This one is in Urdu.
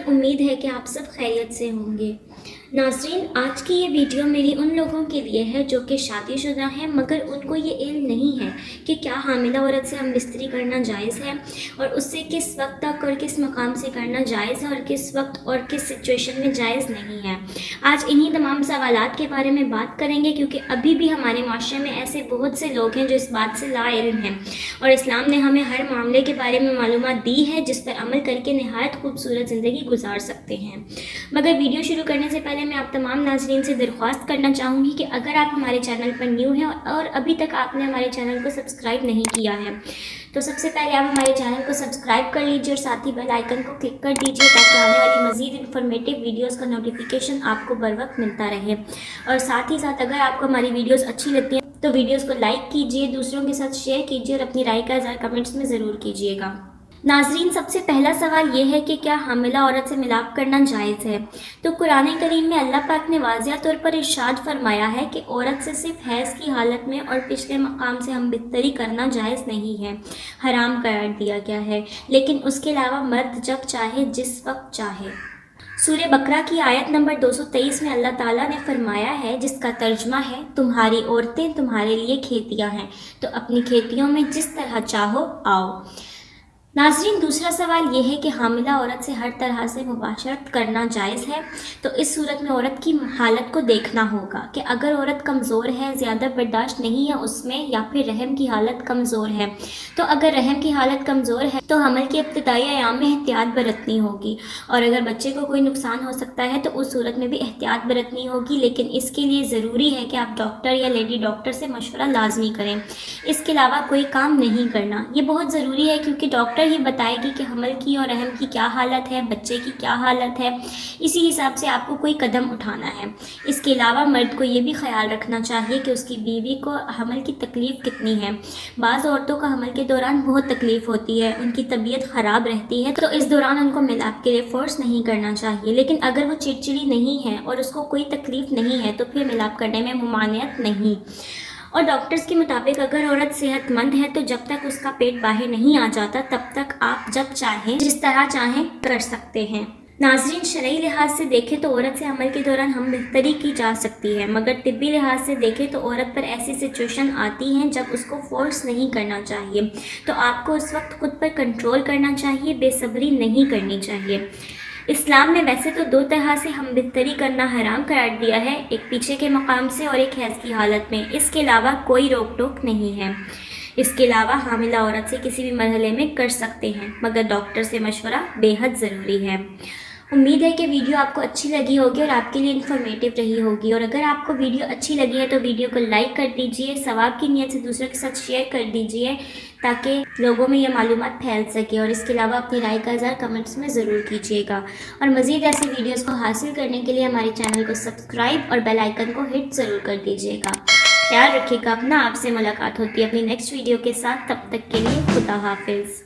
امید ہے کہ آپ سب خیریت سے ہوں گے۔ ناظرین، آج کی یہ ویڈیو میری ان لوگوں کے لیے ہے جو کہ شادی شدہ ہیں مگر ان کو یہ علم نہیں ہے کہ کیا حاملہ عورت سے ہم بستری کرنا جائز ہے اور اس سے کس وقت تک اور کس مقام سے کرنا جائز ہے اور کس وقت اور کس سچویشن میں جائز نہیں ہے۔ آج انہی تمام سوالات کے بارے میں بات کریں گے، کیونکہ ابھی بھی ہمارے معاشرے میں ایسے بہت سے لوگ ہیں جو اس بات سے لا علم ہیں، اور اسلام نے ہمیں ہر معاملے کے بارے میں معلومات دی ہے جس پر عمل کر کے نہایت خوبصورت زندگی گزار سکتے ہیں۔ مگر ویڈیو شروع کرنے سے پہلے میں آپ تمام ناظرین سے درخواست کرنا چاہوں گی کہ اگر آپ ہمارے چینل پر نیو ہیں اور ابھی تک آپ نے ہمارے چینل کو سبسکرائب نہیں کیا ہے تو سب سے پہلے آپ ہمارے چینل کو سبسکرائب کر لیجیے اور ساتھ ہی بیل آئیکن کو کلک کر دیجیے تاکہ آنے والی مزید انفارمیٹیو ویڈیوز کا نوٹیفیکیشن آپ کو بر وقت ملتا رہے۔ اور ساتھ ہی ساتھ اگر آپ کو ہماری ویڈیوز اچھی لگتی ہیں تو ویڈیوز کو لائک کیجیے، دوسروں کے ساتھ شیئر کیجیے اور اپنی رائے کا اظہار کمنٹس میں ضرور کیجیے گا۔ ناظرین، سب سے پہلا سوال یہ ہے کہ کیا حاملہ عورت سے ملاپ کرنا جائز ہے؟ تو قرآن کریم میں اللہ پاک نے واضح طور پر ارشاد فرمایا ہے کہ عورت سے صرف حیض کی حالت میں اور پچھلے مقام سے ہم بستری کرنا جائز نہیں ہے، حرام قرار دیا گیا ہے، لیکن اس کے علاوہ مرد جب چاہے جس وقت چاہے۔ سورہ بقرہ کی آیت نمبر 223 میں اللہ تعالیٰ نے فرمایا ہے، جس کا ترجمہ ہے تمہاری عورتیں تمہارے لیے کھیتیاں ہیں تو اپنی کھیتیوں میں جس طرح چاہو آؤ۔ ناظرین، دوسرا سوال یہ ہے کہ حاملہ عورت سے ہر طرح سے مباشرت کرنا جائز ہے؟ تو اس صورت میں عورت کی حالت کو دیکھنا ہوگا کہ اگر عورت کمزور ہے، زیادہ برداشت نہیں ہے اس میں، یا پھر رحم کی حالت کمزور ہے، تو اگر رحم کی حالت کمزور ہے تو حمل کے ابتدائی ایام میں احتیاط برتنی ہوگی، اور اگر بچے کو کوئی نقصان ہو سکتا ہے تو اس صورت میں بھی احتیاط برتنی ہوگی، لیکن اس کے لیے ضروری ہے کہ آپ ڈاکٹر یا لیڈی ڈاکٹر سے مشورہ لازمی کریں۔ اس کے علاوہ کوئی کام نہیں کرنا، یہ بہت ضروری ہے کیونکہ ڈاکٹر ہی بتائے گی کہ حمل کی اور رحم کی کیا حالت ہے، بچے کی کیا حالت ہے، اسی حساب سے آپ کو کوئی قدم اٹھانا ہے۔ اس کے علاوہ مرد کو یہ بھی خیال رکھنا چاہیے کہ اس کی بیوی کو حمل کی تکلیف کتنی ہے۔ بعض عورتوں کا حمل کے دوران بہت تکلیف ہوتی ہے، ان کی طبیعت خراب رہتی ہے، تو اس دوران ان کو ملاپ کے لیے فورس نہیں کرنا چاہیے، لیکن اگر وہ چڑچڑی نہیں ہے اور اس کو کوئی تکلیف نہیں ہے تو پھر ملاپ کرنے میں ممانعت نہیں۔ اور ڈاکٹرز کے مطابق اگر عورت صحت مند ہے تو جب تک اس کا پیٹ باہر نہیں آ جاتا تب تک آپ جب چاہیں جس طرح چاہیں کر سکتے ہیں۔ ناظرین، شرعی لحاظ سے دیکھیں تو عورت سے حمل کے دوران ہم بستری کی جا سکتی ہے، مگر طبی لحاظ سے دیکھیں تو عورت پر ایسی سچویشن آتی ہیں جب اس کو فورس نہیں کرنا چاہیے، تو آپ کو اس وقت خود پر کنٹرول کرنا چاہیے، بے صبری نہیں کرنی چاہیے۔ اسلام میں ویسے تو دو طرح سے ہم بستری کرنا حرام قرار دیا ہے، ایک پیچھے کے مقام سے اور ایک حیض کی حالت میں، اس کے علاوہ کوئی روک ٹوک نہیں ہے۔ اس کے علاوہ حاملہ عورت سے کسی بھی مرحلے میں کر سکتے ہیں، مگر ڈاکٹر سے مشورہ بے حد ضروری ہے۔ امید ہے کہ ویڈیو آپ کو اچھی لگی ہوگی اور آپ کے لیے انفارمیٹیو رہی ہوگی، اور اگر آپ کو ویڈیو اچھی لگی ہے تو ویڈیو کو لائک کر دیجئے، ثواب کی نیت سے دوسروں کے ساتھ شیئر کر دیجئے تاکہ لوگوں میں یہ معلومات پھیل سکے، اور اس کے علاوہ اپنی رائے کا اظہار کمنٹس میں ضرور کیجیے گا، اور مزید ایسی ویڈیوز کو حاصل کرنے کے لیے ہمارے چینل کو سبسکرائب اور بیل آئیکن کو ہٹ ضرور کر دیجیے گا۔ خیال رکھیے گا اپنا، آپ سے ملاقات ہوتی ہے اپنی نیکسٹ ویڈیو کے ساتھ، تب تک کے لیے خدا حافظ۔